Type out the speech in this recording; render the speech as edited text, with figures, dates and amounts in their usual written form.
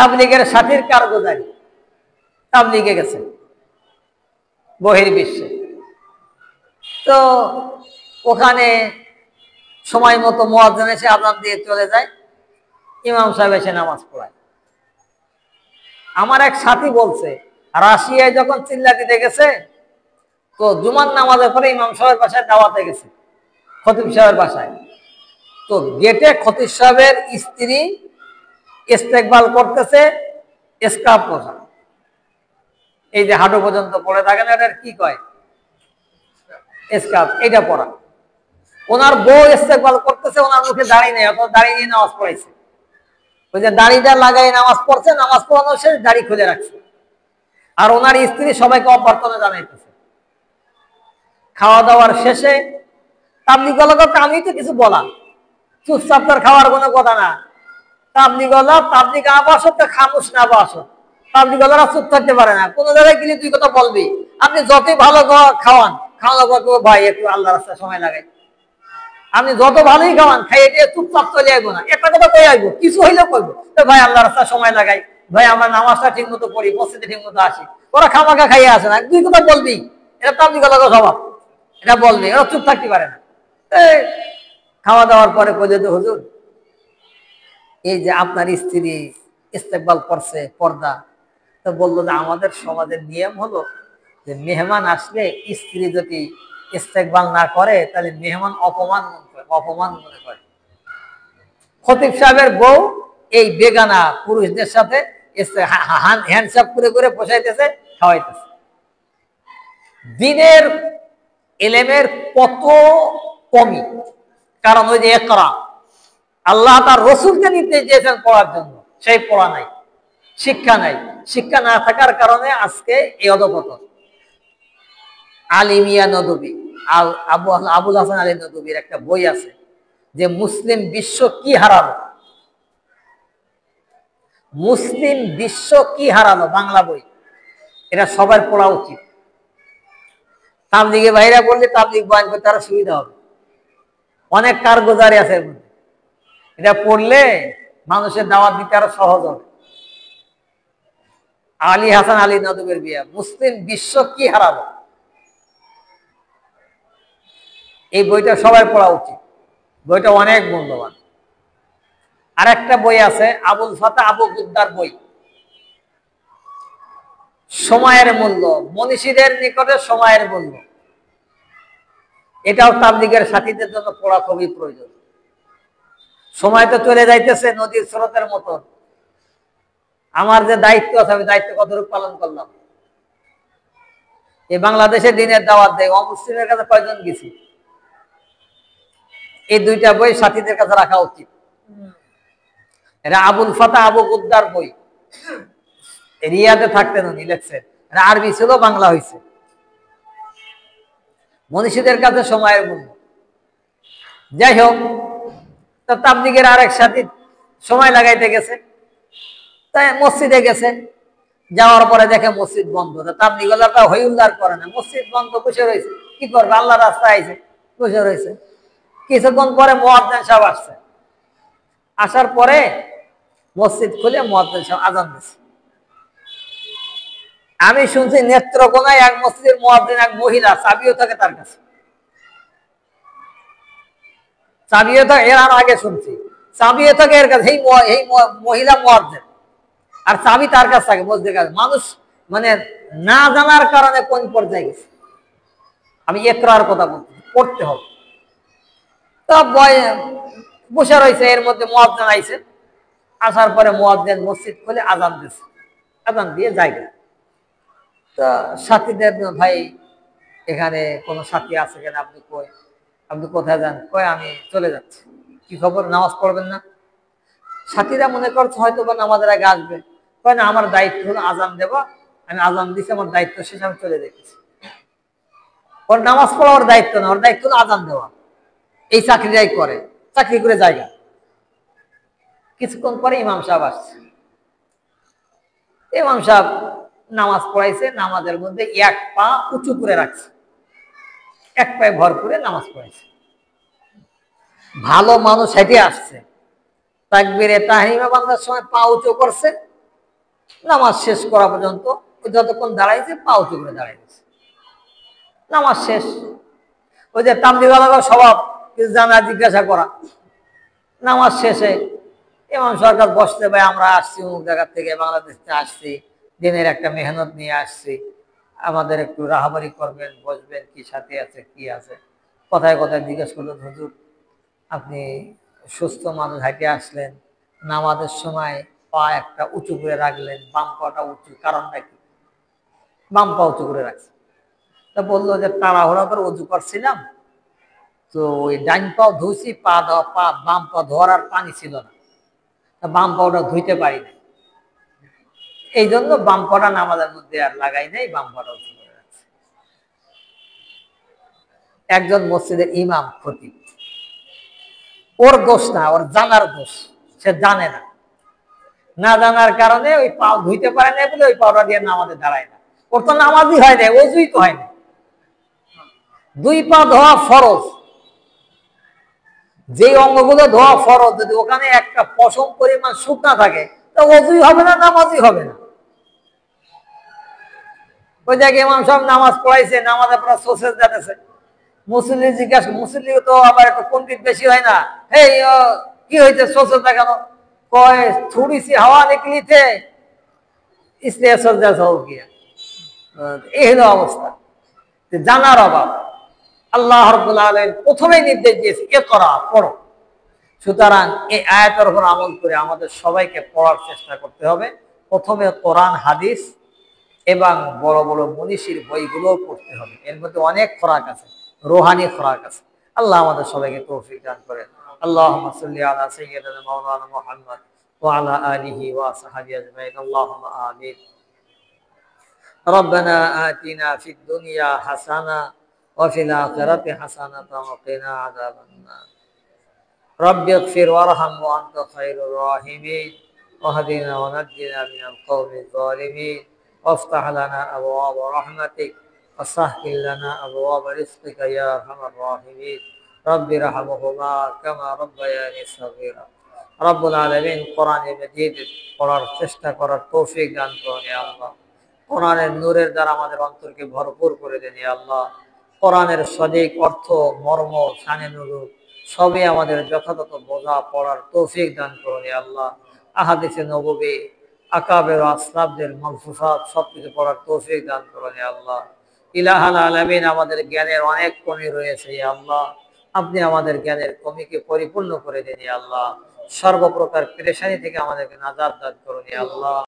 তাবলীগের সাথীর কারগুজারি, তাবলীগে গেছে বহির্বিশ্বে। তো ওখানে সময় মতো মুয়াজ্জিন এসে আযান দিয়ে চলে যায়, ইমাম সাহেব এসে নামাজ পড়ায়। আমার এক সাথী বলছে, রাশিয়ায় যখন চিল্লা দিতে গেছে, তো জুমার নামাজের পরে ইমাম সাহেবের বাসায় দাওয়াতে গেছে, খতিব সাহেবের বাসায়। তো গেটে খতিব সাহেবের স্ত্রী ইস্তেকবাল করতেছে, স্কার্ফ পরা, এই যে হাঁটু পর্যন্ত পড়ে থাকে না, এটার কি কয়, স্কার্ফ, এটা পরা। ওনার বউ ইস্তেকবাল করতেছে, ওনার মুখে দাড়ি নেই, অত দাড়ি নিয়ে নামাজ পড়াইছে। ওই যে দাড়িটা লাগাই নামাজ পড়ছে, নামাজ পড়ানো শেষ, দাড়ি খুলে রাখছে। আর ওনার স্ত্রী সবাইকে অভ্যর্থনা জানাইতেছে। খাওয়া দাওয়ার শেষে তাবলীগওয়ালাকে, আমি তো কিছু বলা, চুপচাপ তার খাওয়ার কোনো কথা না। তাবলীগওয়ালা, তাবলীগ আবাসত খামোশ না আবাসত, তাবলীগওয়ালারা চুপ থাকতে পারে না, কোনো জায়গায় গেলে তুই কথা বলবি। আপনি যতই ভালো খাওয়ান, খাওয়া দাওয়া ভাই একটু আল্লাহ রাস্তায় সময় লাগাই, আপনি যত ভালোই খাওয়ান, খাইয়ে দিয়ে চুপচাপ চলে আইবো না, একটা কথা কই আইবো, কিছু হইলেও কইবো, তো ভাই আল্লাহ রাস্তায় সময় লাগাই, ভাই আমরা নামাজটা ঠিক মতো পড়ি, মসজিদে ঠিক মতো আসি। ওরা খামাখা খাইয়ে আসে না, দুই কথা বলবি, এটা তাবলীগওয়ালার স্বভাব, এটা বলবি, ওরা চুপ থাকতে পারে না। খাওয়া দাওয়ার পরে কইলে, তো হুজুর এই যে আপনার স্ত্রী ইস্তেকবাল করছে পর্দা, তো বললো যে আমাদের সমাজের নিয়ম হলো যে মেহমান আসলে স্ত্রী যদি ইস্তেকবাল না করে তাহলে মেহমান অপমান মনে করে। খতিব সাহেবের বউ এই বেগানা পুরুষদের সাথে হ্যান্ডসাপ করে করে বসাইতেছে, খাওয়াইতেছে। দিনের এলেমের কত কমি, কারণ ওই যে ইকরা, আল্লাহ তার রসুলকে নির্দেশ দিয়েছেন পড়ার জন্য, সেই পড়া নাই, শিক্ষা নাই। শিক্ষা না থাকার কারণে আজকে এই অধপতন। আলী মিয়া নদভী, আবুল হাসান আলী নদভীর একটা বই আছে যে মুসলিম বিশ্ব কি হারালো, মুসলিম বিশ্ব কি হারালো, বাংলা বই। এটা সবার পড়া উচিত। তাবলীগে বাইরা বললে তাবলীগ বয়ান করতে আরো সুবিধা হবে, অনেক কারগুজারি আছে এর মধ্যে। এটা পড়লে মানুষের দাওয়াত দিতে আরো সহজ হবে। আলী হাসান আলী নদভীর বিয়া, মুসলিম বিশ্ব কি হারালো, এই বইটা সবাই পড়া উচিত, বইটা অনেক মূল্যবান। আর একটা বই আছে আবুল ফাতা আবু গুদ্দার বই, সময়ের মূল্য, মনীষীদের নিকটে সময়ের মূল্য। এটাও তাবলীগের সাথীদের জন্য পড়া খুবই প্রয়োজন। সময় তো চলে যাইতেছে নদীর স্রোতের মতো। আমার যে দায়িত্ব আছে, আমি দায়িত্ব কতটুকু পালন করলাম। এই বাংলাদেশে দিনের দাওয়াত দেয়, অমুসলিমের কাছে কয়জন গেছি, এই দুইটা বই সাথীদের কাছে রাখা উচিত। এটা আবুল ফাতা আবু গুদ্দার বই, রিয়াদে থাকতেন উনি, লিখছেন। এটা আরবি ছিল, বাংলা হয়েছে। মনীষীদের কাছে সময়ের মূল্য। যাই হোক, তো তাবলীগের আরেক সাথী সময় লাগাইতে গেছে, তাই মসজিদে গেছে। যাওয়ার পরে দেখে মসজিদ বন্ধ, তাবলীগওয়ালারা হই উল্লার করে না, মসজিদ বন্ধ, বসে রয়েছে। কি করবে, আল্লাহ রাস্তায় আইছে, বসে রয়েছে। কিছুক্ষণ পরে মুয়াজ্জিন সাহেব আসছে, আসার পরে মসজিদ খুলে মুয়াজ্জিন সাহেব আযান দিছে। আমি শুনছি নেত্রকোনায় এক মসজিদের মুয়াজ্জিন, এক মহিলা, চাবিও থাকে তার কাছে, চাবিও থাকে। এর আগে শুনছি চাবিও থাকে এর কাছে, এই মহিলা মুয়াজ্জিন, আর চাবি তার কাছে থাকে মসজিদের কাছে। মানুষ মানে না জানার কারণে কোন পর্যায়ে গেছে। আমি ইকরার কথা বলছি, পড়তে হবে। তো বসে রয়েছে, এর মধ্যে মুয়াজ্জিন আইছে। আসার পরে মুয়াজ্জিন মসজিদ খুলে আযান দিছে, আযান দিয়ে জায়গা। তো সাথীদের, ভাই এখানে কোনো সাথী আছে কিনা, আপনি কই, আপনি কোথায় যান, কয় আমি চলে যাচ্ছি। কি খবর, নামাজ পড়বেন না? সাথীরা মনে করছে হয়তো বা নামাজের আগে আসবে, কয় না, আমার দায়িত্ব হলো আযান দেবা, আমি আযান দিছি, আমার দায়িত্ব শেষ, আমি চলে যেতেছি। ওর নামাজ পড়া ওর দায়িত্ব না, ওর দায়িত্ব হলো আযান দেওয়া। এই চাকরিটাই করে, চাকরি করে জায়গা। কিছুক্ষণ পরে ইমাম সাহেব আসছে। ইমাম সাহেব নামাজ পড়াইছে, নামাজের মধ্যে এক পা উঁচু করে রাখছে, এক পায়ে ভর করে নামাজ পড়াইছে। ভালো মানুষ হেঁটে আসছে, তাকবীরে তাহরিমা বান্দার সময় পা উঁচু করছে, নামাজ শেষ করা পর্যন্ত যতক্ষণ দাঁড়াইছে পা উঁচু করে দাঁড়াইছে, নামাজ শেষ। ওই যে তাবলীগওয়ালার স্বভাব কিছু জানা জিজ্ঞাসা করা। নামাজ শেষে ইমাম সরকার বসতে, ভাই আমরা আসছি অমুক জায়গা থেকে, বাংলাদেশ থেকে আসছি, দিনের একটা মেহনত নিয়ে আসছি, আমাদের একটু রাহাবারি করবেন, বসবেন, কি সাথে আছে কি আছে, কথায় কথায় জিজ্ঞেস করলেন, হুজুর আপনি সুস্থ মানুষ হাঁটে আসলেন, নামাজের সময় পা একটা উঁচু করে রাখলেন, বাম পাটা উঁচু, কারণটা কি? বাম পা উঁচু করে রাখছে। তা বললো যে তাড়াহুড়া করে উঁচু করছিলাম, তো ওই ডাইন পাও ধুইছি, বাম পা ধোয়ার আর পানি ছিল না, তা বাম পাওটা ধুইতে পারি না, এই জন্য বাম পাটা নামাজের মধ্যে আর লাগাই নাই, বাম পাটা উঁচু করে রাখছে। একজন মসজিদের ইমাম খতিব, ওর দোষ না, ওর জানার দোষ, সে জানে না, না জানার কারণে ওই পা ধুইতে পারে না বলে ওই পাওটা দিয়ে নামাজে দাঁড়ায় না। ওর তো নামাজই হয় না, ওযুই তো হয় না। দুই পা ধোয়া ফরজ, যে অঙ্গগুলো ধোয়া ফরজ, যদি ওখানে একটা পশম পরিমাণ শুকনা থাকে তা ওযুই হবে না, নামাজই হবে না। ওই জায়গায় ইমাম সাহেব নামাজ পড়াইছে, নামাজে পড়া সোসেস যাচ্ছে, মুসল্লি জিজ্ঞাসা, মুসল্লি তো আবার একটু পণ্ডিত বেশি হয় না, এই কি হয়েছে সোসেস দেখানো, কয় থোড়ি সি হাওয়া নিকলি থে इसलिए सजदा हो गया। এই হলো অবস্থা, জানার অভাব। আল্লাহ রাব্বুল আলামিন প্রথমেই নির্দেশ দিয়েছে ইকরা, পড়ো। সুতরাং এই আয়াতের উপর আমল করে আমাদের সবাইকে পড়ার চেষ্টা করতে হবে। প্রথমে কোরআন হাদিস এবং বড় বড় মনীষীর বইগুলো পড়তে হবে, এর মধ্যে অনেক খোরাক আছে, রোহানি খোরাক আছে। আল্লাহ আমাদের সবাইকে তৌফিক দান করেন। আল্লাহুম্মা সাল্লি আলা সাইয়্যিদিনা মাওলানা মুহাম্মদ ওয়া আলা আলিহি ওয়া আসহাবিহি আজমাইন, আল্লাহুম্মা আমিন। ربنا آتنا في الدنيا حسنة وفي الآخرة حسنة وقنا عذاب النار رب اغفر وارحم وأنت خير الراحمين واهدنا ونجنا من القوم الظالمين وافتح لنا أبواب رحمتك وسهل لنا أبواب رزقك يا أرحم الراحمين رب ارحمهما كما ربياني صغيرا رب العالمين قرآن مجيد পড়ার চেষ্টা করার তৌফিক দান করুন ইয়া আল্লাহ। কোরআনের নূরের দ্বারা আমাদের অন্তরকে ভরপুর করে দেন ইয়া আল্লাহ। কোরআনের সঠিক অর্থ, মর্ম, শানে নুরুত সবই আমাদের যথাযথ বোঝা পড়ার তৌফিক দান করুন ইয়া আল্লাহ। আহাদিসে নববী, আকাবের আসলাফদের মালফুফাত সবকিছু পড়ার তৌফিক দান করুন ইয়া আল্লাহ। ইলাহাল আলামিন, আমাদের জ্ঞানের অনেক কমি রয়েছে ইয়া আল্লাহ, আপনি আমাদের জ্ঞানের কমিকে পরিপূর্ণ করে দিন ইয়া আল্লাহ। সর্বপ্রকার পেরেশানি থেকে আমাদেরকে নাজাত দান করুন ইয়া আল্লাহ।